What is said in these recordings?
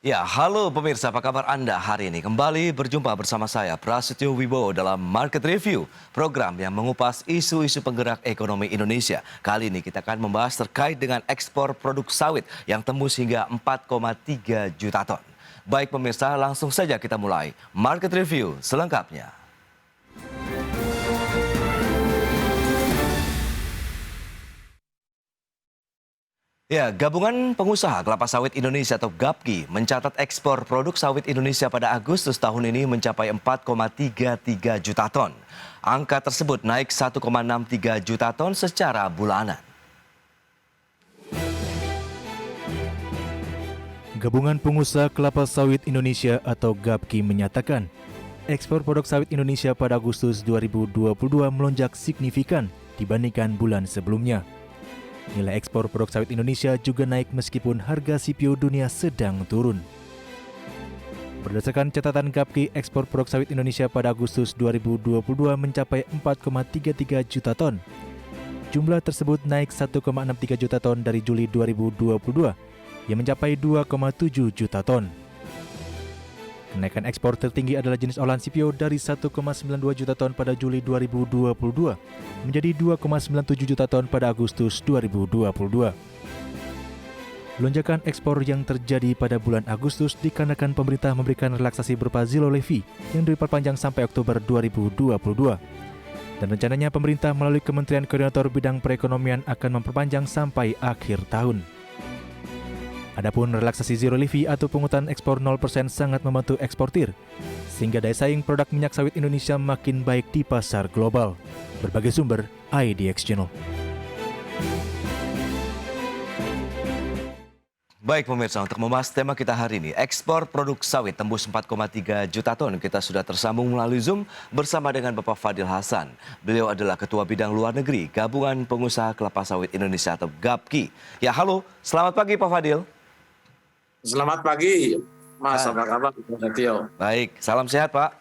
Ya, halo pemirsa, apa kabar Anda hari ini? Kembali berjumpa bersama saya, Prasetyo Wibowo dalam Market Review, program yang mengupas isu-isu penggerak ekonomi Indonesia. Kali ini kita akan membahas terkait dengan ekspor produk sawit yang tembus hingga 4,3 juta ton. Baik pemirsa, langsung saja kita mulai Market Review selengkapnya. Ya, Gabungan Pengusaha Kelapa Sawit Indonesia atau GAPKI mencatat ekspor produk sawit Indonesia pada Agustus tahun ini mencapai 4,33 juta ton. Angka tersebut naik 1,63 juta ton secara bulanan. Gabungan Pengusaha Kelapa Sawit Indonesia atau GAPKI menyatakan, ekspor produk sawit Indonesia pada Agustus 2022 melonjak signifikan dibandingkan bulan sebelumnya. Nilai ekspor produk sawit Indonesia juga naik meskipun harga CPO dunia sedang turun. Berdasarkan catatan GAPKI, ekspor produk sawit Indonesia pada Agustus 2022 mencapai 4,33 juta ton. Jumlah tersebut naik 1,63 juta ton dari Juli 2022 yang mencapai 2,7 juta ton. Kenaikan ekspor tertinggi adalah jenis olahan CPO dari 1,92 juta ton pada Juli 2022 menjadi 2,97 juta ton pada Agustus 2022. Lonjakan ekspor yang terjadi pada bulan Agustus dikarenakan pemerintah memberikan relaksasi berupa zero levy yang diperpanjang sampai Oktober 2022. Dan rencananya pemerintah melalui Kementerian Koordinator Bidang Perekonomian akan memperpanjang sampai akhir tahun. Adapun relaksasi zero levy atau pungutan ekspor 0% sangat membantu eksportir, sehingga daya saing produk minyak sawit Indonesia makin baik di pasar global. Berbagai sumber, IDX Channel. Baik pemirsa, untuk membahas tema kita hari ini, ekspor produk sawit tembus 4,3 juta ton. Kita sudah tersambung melalui Zoom bersama dengan Bapak Fadil Hasan. Beliau adalah Ketua Bidang Luar Negeri Gabungan Pengusaha Kelapa Sawit Indonesia atau GAPKI. Ya, halo, selamat pagi Pak Fadil. Selamat pagi, Mas. Apa kabar, Tio? Baik, salam sehat Pak.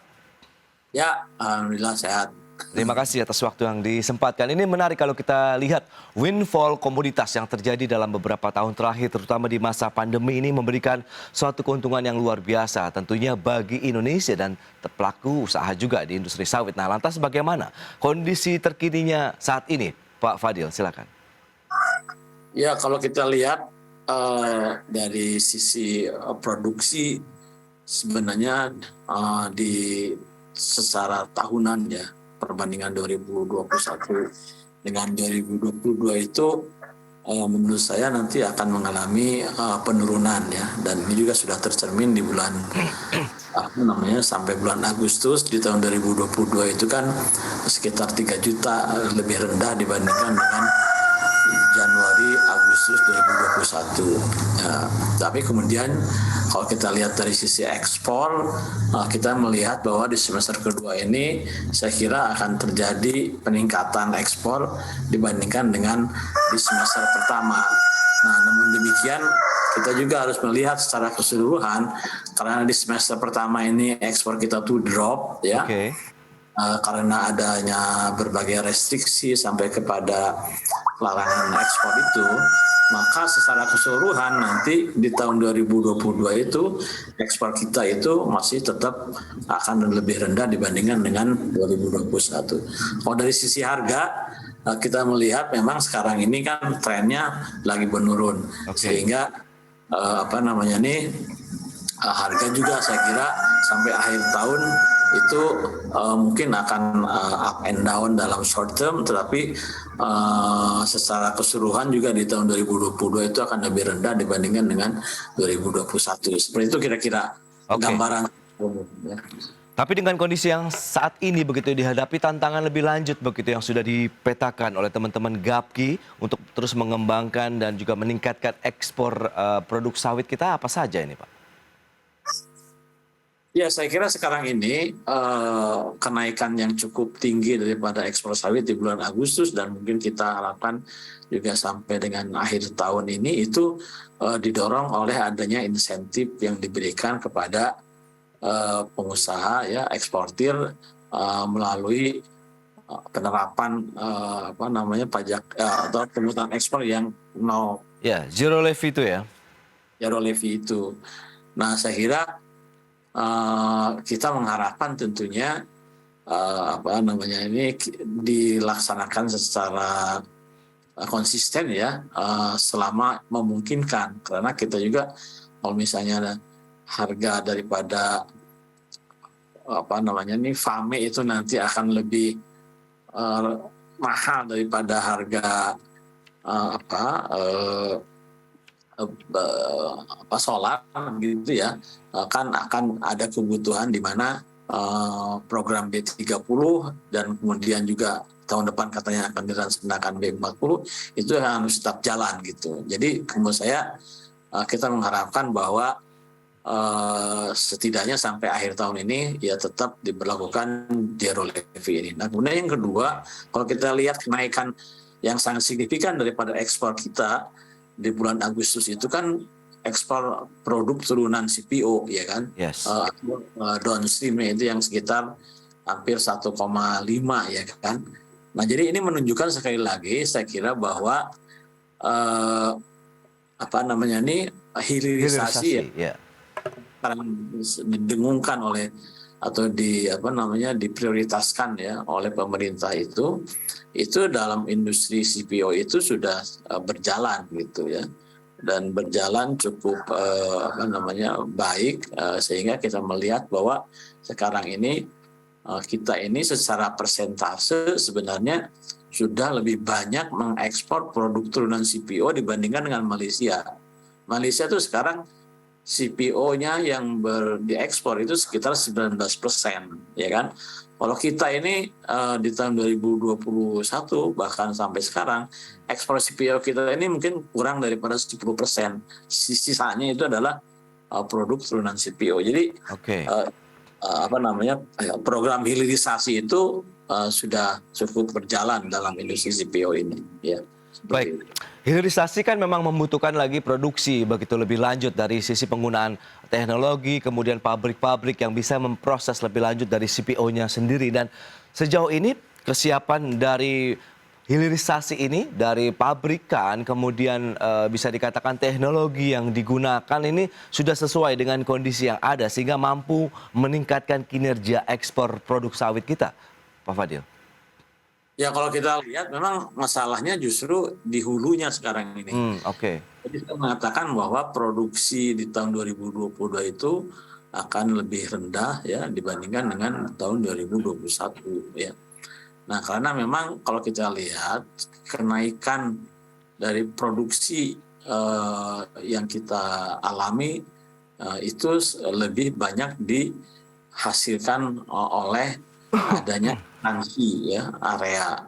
Ya, alhamdulillah sehat. Terima kasih atas waktu yang disempatkan. Ini menarik kalau kita lihat windfall komoditas yang terjadi dalam beberapa tahun terakhir, terutama di masa pandemi ini memberikan suatu keuntungan yang luar biasa tentunya bagi Indonesia dan pelaku usaha juga di industri sawit. Nah, lantas bagaimana kondisi terkininya saat ini, Pak Fadil? Silakan. Ya, kalau kita lihat dari sisi produksi sebenarnya di secara tahunan ya, perbandingan 2021 dengan 2022 itu menurut saya nanti akan mengalami penurunan ya, dan ini juga sudah tercermin di bulan sampai bulan Agustus di tahun 2022 itu kan sekitar 3 juta lebih rendah dibandingkan dengan Januari Agustus 2021. Ya, tapi kemudian kalau kita lihat dari sisi ekspor, kita melihat bahwa di semester kedua ini saya kira akan terjadi peningkatan ekspor dibandingkan dengan di semester pertama. Nah, namun demikian kita juga harus melihat secara keseluruhan karena di semester pertama ini ekspor kita tuh drop ya. Okay. Karena adanya berbagai restriksi sampai kepada larangan ekspor itu, maka secara keseluruhan nanti di tahun 2022 itu ekspor kita itu masih tetap akan lebih rendah dibandingkan dengan 2021. Kalau dari sisi harga, kita melihat memang sekarang ini kan trennya lagi menurun, sehingga harga juga saya kira sampai akhir tahun itu mungkin akan up and down dalam short term, tetapi secara keseluruhan juga di tahun 2022 itu akan lebih rendah dibandingkan dengan 2021. Seperti itu kira-kira gambaran umum. Ya. Tapi dengan kondisi yang saat ini begitu dihadapi tantangan lebih lanjut begitu yang sudah dipetakan oleh teman-teman GAPKI untuk terus mengembangkan dan juga meningkatkan ekspor produk sawit kita, apa saja ini Pak? Ya, saya kira sekarang ini kenaikan yang cukup tinggi daripada ekspor sawit di bulan Agustus dan mungkin kita harapkan juga sampai dengan akhir tahun ini itu didorong oleh adanya insentif yang diberikan kepada pengusaha ya eksportir melalui penerapan pajak atau pungutan ekspor yang nol. Ya, zero levy itu ya. Zero levy itu. Nah, saya kira kita mengharapkan tentunya ini dilaksanakan secara konsisten ya, selama memungkinkan, karena kita juga kalau misalnya ada harga daripada FAME itu nanti akan lebih mahal daripada harga solar gitu ya, kan akan ada kebutuhan di mana program B30 dan kemudian juga tahun depan katanya akan dilaksanakan B40 itu yang harus tetap jalan gitu. Jadi menurut saya kita mengharapkan bahwa setidaknya sampai akhir tahun ini ya tetap diberlakukan zero levy ini. Nah, kemudian yang kedua, kalau kita lihat kenaikan yang sangat signifikan daripada ekspor kita di bulan Agustus itu kan ekspor produk turunan CPO, ya kan? Yes. Downstream itu yang sekitar hampir 1,5 ya kan? Nah, jadi ini menunjukkan sekali lagi saya kira bahwa hilirisasi ya. Sekarang didengungkan oleh atau diprioritaskan ya oleh pemerintah itu dalam industri CPO itu sudah berjalan gitu ya, dan berjalan cukup baik, sehingga kita melihat bahwa sekarang ini kita ini secara persentase sebenarnya sudah lebih banyak mengekspor produk turunan CPO dibandingkan dengan Malaysia. Malaysia itu sekarang CPO-nya yang diekspor itu sekitar 19%, ya kan? Kalau kita ini di tahun 2021 bahkan sampai sekarang ekspor CPO kita ini mungkin kurang daripada 10%. Sisanya itu adalah produk turunan CPO. Jadi program hilirisasi itu sudah cukup berjalan dalam industri CPO ini, ya. Baik, hilirisasi kan memang membutuhkan lagi produksi begitu lebih lanjut dari sisi penggunaan teknologi, kemudian pabrik-pabrik yang bisa memproses lebih lanjut dari CPO-nya sendiri. Dan sejauh ini kesiapan dari hilirisasi ini dari pabrikan, kemudian bisa dikatakan teknologi yang digunakan ini sudah sesuai dengan kondisi yang ada sehingga mampu meningkatkan kinerja ekspor produk sawit kita, Pak Fadil. Ya, kalau kita lihat memang masalahnya justru di hulunya sekarang ini. Jadi saya mengatakan bahwa produksi di tahun 2022 itu akan lebih rendah ya dibandingkan dengan tahun 2021 ya. Nah, karena memang kalau kita lihat kenaikan dari produksi yang kita alami itu lebih banyak dihasilkan oleh adanya ekspansi ya area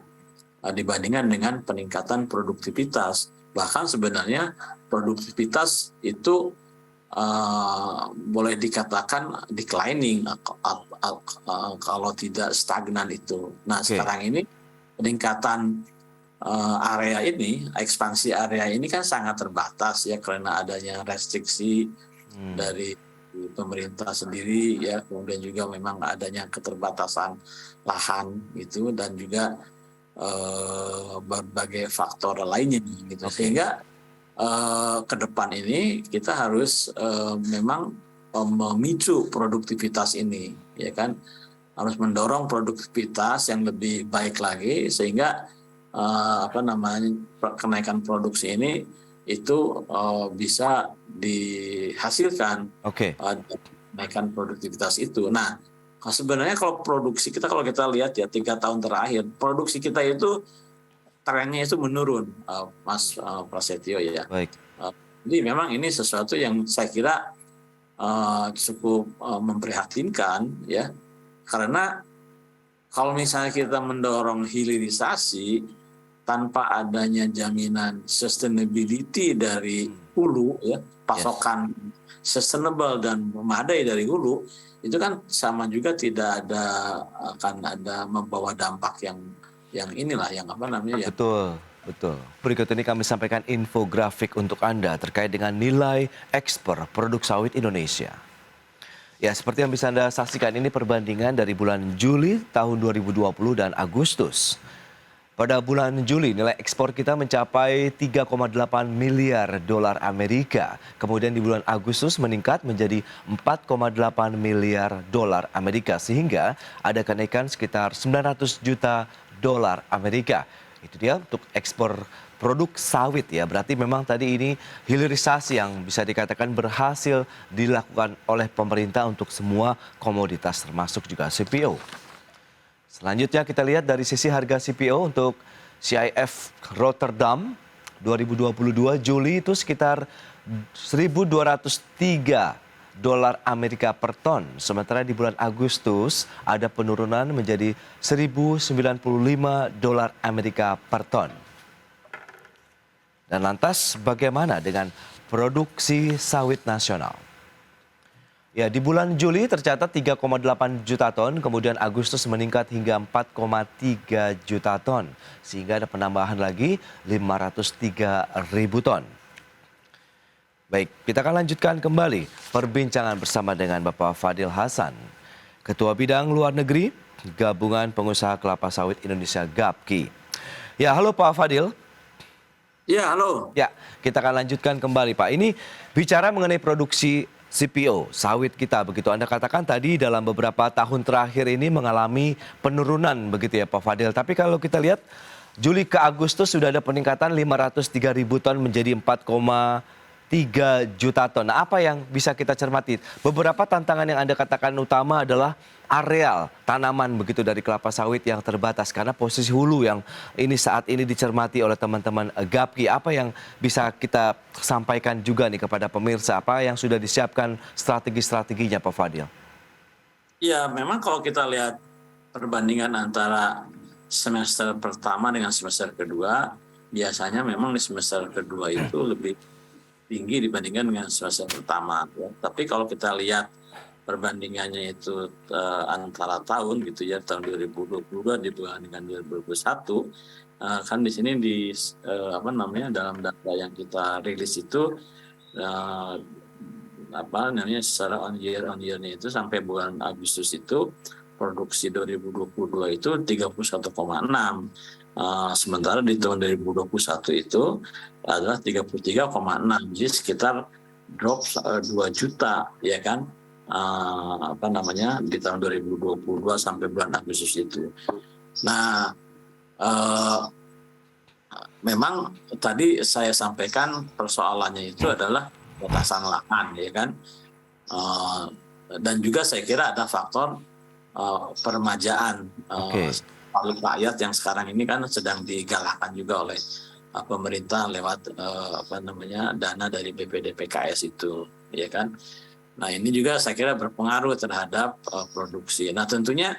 dibandingkan dengan peningkatan produktivitas. Bahkan sebenarnya produktivitas itu boleh dikatakan declining kalau tidak stagnan itu. Nah, sekarang ini peningkatan area ini, ekspansi area ini kan sangat terbatas ya karena adanya restriksi dari pemerintah sendiri ya, kemudian juga memang adanya keterbatasan lahan gitu dan juga berbagai faktor lainnya gitu. Sehingga ke depan ini kita harus memang memicu produktivitas ini ya kan, harus mendorong produktivitas yang lebih baik lagi sehingga kenaikan produksi ini itu bisa dihasilkan kenaikan produktivitas itu. Nah, sebenarnya kalau produksi kita, kalau kita lihat ya 3 tahun terakhir, produksi kita itu trennya itu menurun, Mas Prasetyo ya. Jadi memang ini sesuatu yang saya kira cukup memprihatinkan ya, karena kalau misalnya kita mendorong hilirisasi tanpa adanya jaminan sustainability dari hulu ya, pasokan sustainable dan memadai dari hulu, itu kan sama juga tidak akan ada membawa dampak yang inilah yang Betul. Berikut ini kami sampaikan infografik untuk Anda terkait dengan nilai ekspor produk sawit Indonesia. Ya, seperti yang bisa Anda saksikan ini perbandingan dari bulan Juli tahun 2020 dan Agustus. Pada bulan Juli, nilai ekspor kita mencapai 3,8 miliar dolar Amerika. Kemudian di bulan Agustus meningkat menjadi 4,8 miliar dolar Amerika, sehingga ada kenaikan sekitar 900 juta dolar Amerika. Itu dia untuk ekspor produk sawit ya. Berarti memang tadi ini hilirisasi yang bisa dikatakan berhasil dilakukan oleh pemerintah untuk semua komoditas termasuk juga CPO. Selanjutnya kita lihat dari sisi harga CPO untuk CIF Rotterdam 2022 Juli itu sekitar 1.203 dolar Amerika per ton. Sementara di bulan Agustus ada penurunan menjadi 1.095 dolar Amerika per ton. Dan lantas bagaimana dengan produksi sawit nasional? Ya, di bulan Juli tercatat 3,8 juta ton, kemudian Agustus meningkat hingga 4,3 juta ton, sehingga ada penambahan lagi 503 ribu ton. Baik, kita akan lanjutkan kembali perbincangan bersama dengan Bapak Fadil Hasan, Ketua Bidang Luar Negeri, Gabungan Pengusaha Kelapa Sawit Indonesia GAPKI. Ya, halo Pak Fadil. Ya, halo. Ya, kita akan lanjutkan kembali Pak. Ini bicara mengenai produksi CPO, sawit kita begitu. Anda katakan tadi dalam beberapa tahun terakhir ini mengalami penurunan begitu ya Pak Fadil. Tapi kalau kita lihat Juli ke Agustus sudah ada peningkatan 503 ribu ton menjadi 4,3 juta ton. Nah, apa yang bisa kita cermati? Beberapa tantangan yang Anda katakan utama adalah areal tanaman begitu dari kelapa sawit yang terbatas karena posisi hulu yang ini saat ini dicermati oleh teman-teman GAPKI. Apa yang bisa kita sampaikan juga nih kepada pemirsa? Apa yang sudah disiapkan strategi-strateginya Pak Fadil? Ya, memang kalau kita lihat perbandingan antara semester pertama dengan semester kedua, biasanya memang di semester kedua itu lebih tinggi dibandingkan dengan semester pertama. Ya. Tapi kalau kita lihat perbandingannya itu antara tahun gitu ya, tahun 2022 dibandingkan 2021, kan di sini dalam data yang kita rilis itu secara on year-nya itu sampai bulan Agustus itu produksi 2022 itu 31,6. Sementara di tahun 2021 itu adalah 33,6, jadi sekitar drop 2 juta ya kan, di tahun 2022 sampai bulan Agustus itu. Nah, memang tadi saya sampaikan persoalannya itu adalah batasan lahan ya kan, dan juga saya kira ada faktor peremajaan rakyat yang sekarang ini kan sedang digalakkan juga oleh pemerintah lewat dana dari BPDPKS itu ya kan. Nah, ini juga saya kira berpengaruh terhadap produksi. Nah, tentunya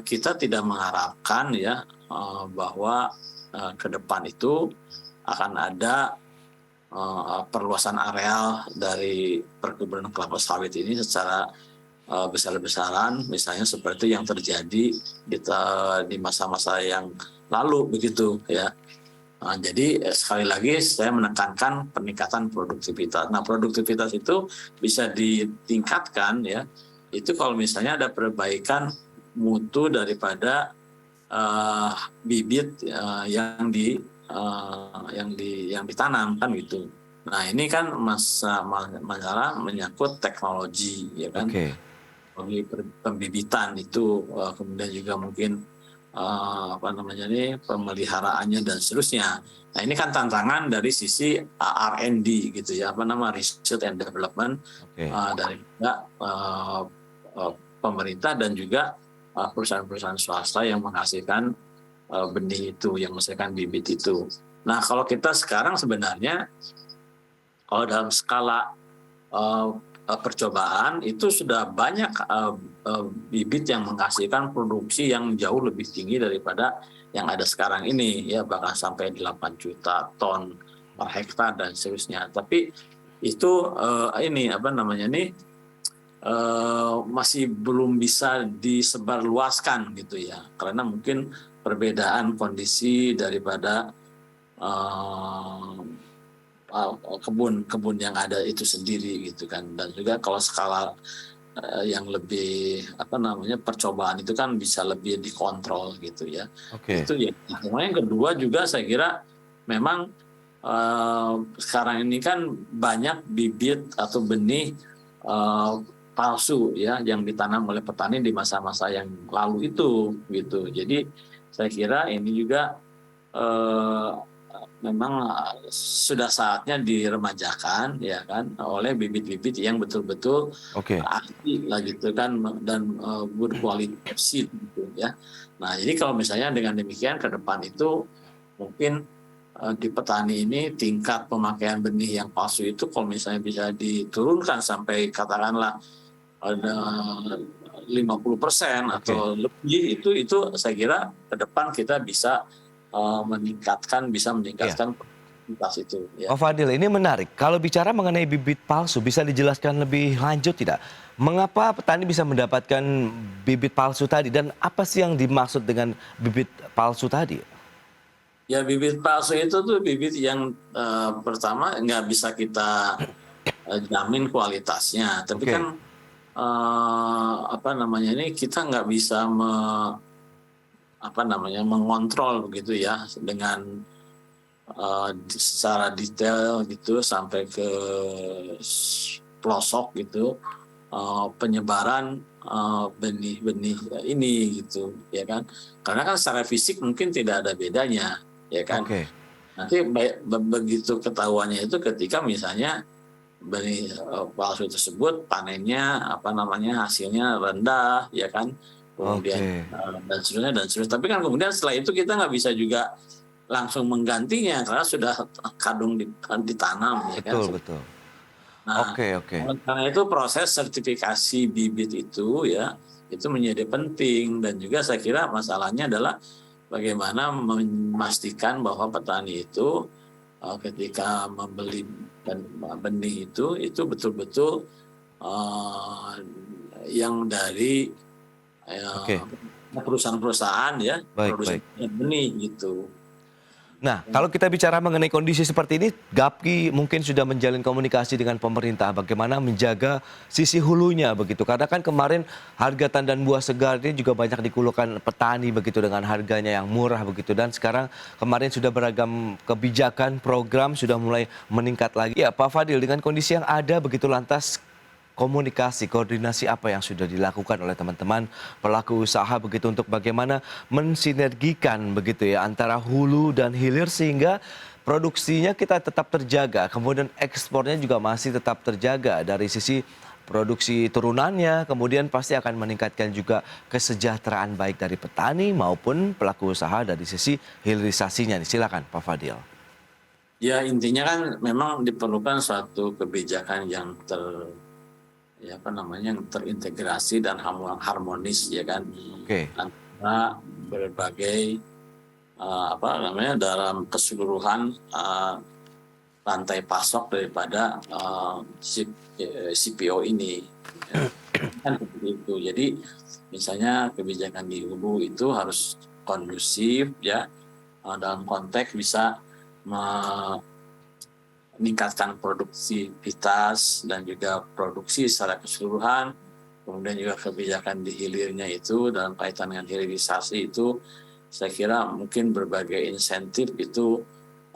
kita tidak mengharapkan ya bahwa ke depan itu akan ada perluasan areal dari perkebunan kelapa sawit ini secara besar-besaran, misalnya seperti yang terjadi di masa-masa yang lalu begitu ya. Jadi sekali lagi saya menekankan peningkatan produktivitas. Nah, produktivitas itu bisa ditingkatkan ya. Itu kalau misalnya ada perbaikan mutu daripada bibit yang ditanam kan gitu. Nah, ini kan masalah menyangkut teknologi ya kan. Pembibitan itu kemudian juga mungkin pemeliharaannya dan seterusnya. Nah, ini kan tantangan dari sisi R&D gitu ya, research and development dari pemerintah dan juga perusahaan-perusahaan swasta yang menghasilkan benih itu, yang menghasilkan bibit itu. Nah, kalau kita sekarang sebenarnya kalau dalam skala percobaan itu sudah banyak bibit yang menghasilkan produksi yang jauh lebih tinggi daripada yang ada sekarang ini ya, bahkan sampai 8 juta ton per hektar dan seterusnya. Tapi itu masih belum bisa disebarluaskan gitu ya, karena mungkin perbedaan kondisi daripada kebun yang ada itu sendiri gitu kan. Dan juga kalau skala yang lebih percobaan itu kan bisa lebih dikontrol gitu ya. Oke. Itu ya. Kemudian yang kedua juga saya kira memang sekarang ini kan banyak bibit atau benih palsu ya yang ditanam oleh petani di masa-masa yang lalu itu gitu. Jadi saya kira ini juga memang sudah saatnya diremajakan ya kan oleh bibit-bibit yang betul-betul Oke. asli lah gitu kan dan berkualitas seed gitu ya. Nah, jadi kalau misalnya dengan demikian ke depan itu mungkin di petani ini tingkat pemakaian benih yang palsu itu kalau misalnya bisa diturunkan sampai katakanlah ada 50% atau lebih itu saya kira ke depan kita bisa meningkatkan produktivitas itu ya. Pak Fadil, ini menarik. Kalau bicara mengenai bibit palsu, bisa dijelaskan lebih lanjut tidak? Mengapa petani bisa mendapatkan bibit palsu tadi dan apa sih yang dimaksud dengan bibit palsu tadi? Ya, bibit palsu itu tuh bibit yang pertama nggak bisa kita jamin kualitasnya, tapi kan ini kita nggak bisa mengontrol begitu ya dengan secara detail gitu sampai ke pelosok gitu penyebaran benih-benih ini gitu ya kan, karena kan secara fisik mungkin tidak ada bedanya ya kan. Nanti begitu ketahuannya itu ketika misalnya benih palsu tersebut panennya hasilnya rendah ya kan, kemudian dan seterusnya. Tapi kan kemudian setelah itu kita nggak bisa juga langsung menggantinya karena sudah kadung ditanam ya kan. Betul. Nah, karena itu proses sertifikasi bibit itu ya itu menjadi penting, dan juga saya kira masalahnya adalah bagaimana memastikan bahwa petani itu ketika membeli benih itu betul-betul yang dari perusahaan-perusahaan ya produsen benih gitu. Nah, kalau kita bicara mengenai kondisi seperti ini, Gapki mungkin sudah menjalin komunikasi dengan pemerintah bagaimana menjaga sisi hulunya begitu. Karena kan kemarin harga tandan buah segar ini juga banyak dikeluhkan petani begitu dengan harganya yang murah begitu. Dan sekarang kemarin sudah beragam kebijakan, program sudah mulai meningkat lagi. Ya, Pak Fadil, dengan kondisi yang ada begitu lantas komunikasi, koordinasi apa yang sudah dilakukan oleh teman-teman pelaku usaha begitu untuk bagaimana mensinergikan begitu ya antara hulu dan hilir sehingga produksinya kita tetap terjaga, kemudian ekspornya juga masih tetap terjaga dari sisi produksi turunannya, kemudian pasti akan meningkatkan juga kesejahteraan baik dari petani maupun pelaku usaha dari sisi hilirisasinya. Silakan Pak Fadil. Ya, intinya kan memang diperlukan suatu kebijakan yang terintegrasi dan harmonis ya kan, antara berbagai dalam keseluruhan rantai pasok daripada CPO ini kan seperti itu. Jadi misalnya kebijakan di hulu itu harus kondusif ya dalam konteks bisa meningkatkan produktivitas dan juga produksi secara keseluruhan. Kemudian juga kebijakan di hilirnya itu dalam kaitan dengan hilirisasi itu saya kira mungkin berbagai insentif itu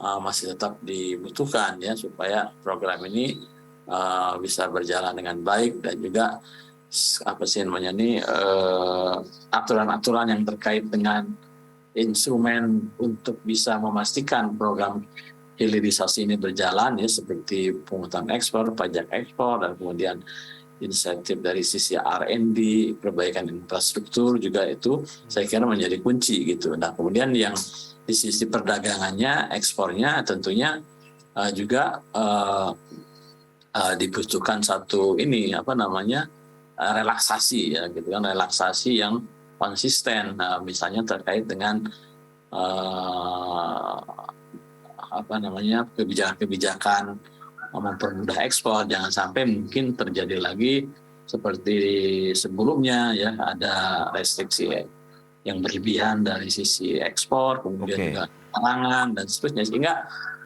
masih tetap dibutuhkan ya supaya program ini bisa berjalan dengan baik, dan juga aturan-aturan yang terkait dengan instrumen untuk bisa memastikan program hilirisasi ini berjalan ya, seperti pungutan ekspor, pajak ekspor, dan kemudian insentif dari sisi R&D, perbaikan infrastruktur juga itu saya kira menjadi kunci gitu. Nah, kemudian yang di sisi perdagangannya, ekspornya tentunya juga dibutuhkan satu relaksasi ya gitu kan, relaksasi yang konsisten. Misalnya terkait dengan kebijakan mempermudah ekspor, jangan sampai mungkin terjadi lagi seperti sebelumnya ya, ada restriksi yang berlebihan dari sisi ekspor, kemudian juga larangan dan seterusnya, sehingga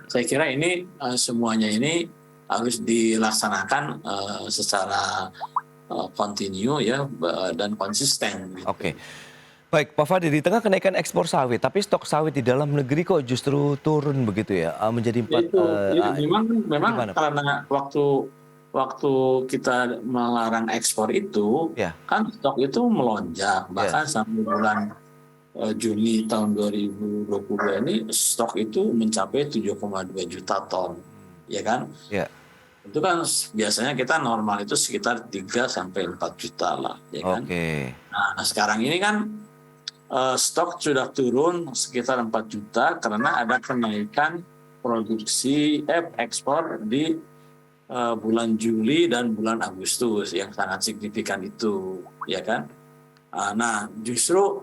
saya kira ini semuanya ini harus dilaksanakan secara continue ya dan konsisten. Gitu. Oke. Baik, Pak Fadil, di tengah kenaikan ekspor sawit, tapi stok sawit di dalam negeri kok justru turun begitu ya, menjadi Ya itu memang gimana, Pak? karena waktu kita melarang ekspor itu Ya, kan stok itu melonjak, bahkan sampai bulan Juni tahun 2022 ini stok itu mencapai 7,2 juta ton, ya kan? ya. Itu kan biasanya kita normal itu sekitar 3 sampai 4 juta lah, ya kan? Oke. Nah, sekarang ini kan stok sudah turun sekitar 4 juta karena ada kenaikan produksi ekspor di bulan Juli dan bulan Agustus yang sangat signifikan itu, ya kan? Nah, justru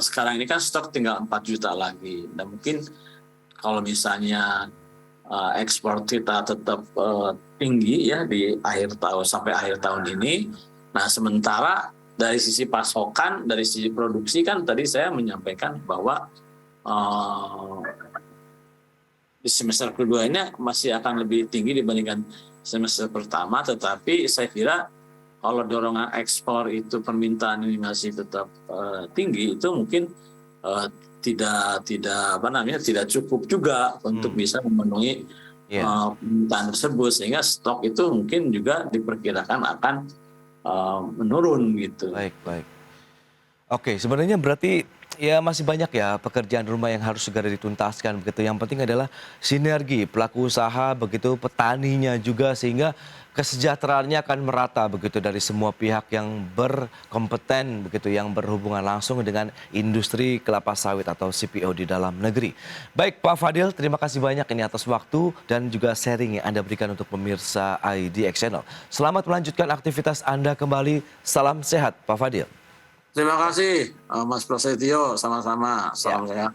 sekarang ini kan stok tinggal 4 juta lagi. Dan mungkin kalau misalnya ekspor kita tetap tinggi ya di akhir tahun sampai akhir tahun ini. Nah, sementara dari sisi pasokan, dari sisi produksi kan tadi saya menyampaikan bahwa di semester kedua ini masih akan lebih tinggi dibandingkan semester pertama, tetapi saya kira kalau dorongan ekspor itu permintaan ini masih tetap tinggi, itu mungkin tidak cukup juga untuk bisa memenuhi permintaan tersebut, sehingga stok itu mungkin juga diperkirakan akan menurun gitu. Baik. Oke, sebenarnya berarti ya masih banyak ya pekerjaan rumah yang harus segera dituntaskan begitu. Yang penting adalah sinergi pelaku usaha begitu, petaninya juga, sehingga kesejahteraannya akan merata begitu dari semua pihak yang berkompeten begitu, yang berhubungan langsung dengan industri kelapa sawit atau CPO di dalam negeri. Baik, Pak Fadil, terima kasih banyak ini atas waktu dan juga sharing yang Anda berikan untuk pemirsa IDX Channel. Selamat melanjutkan aktivitas Anda kembali. Salam sehat, Pak Fadil. Terima kasih Mas Prasetyo, sama-sama. Salam sehat.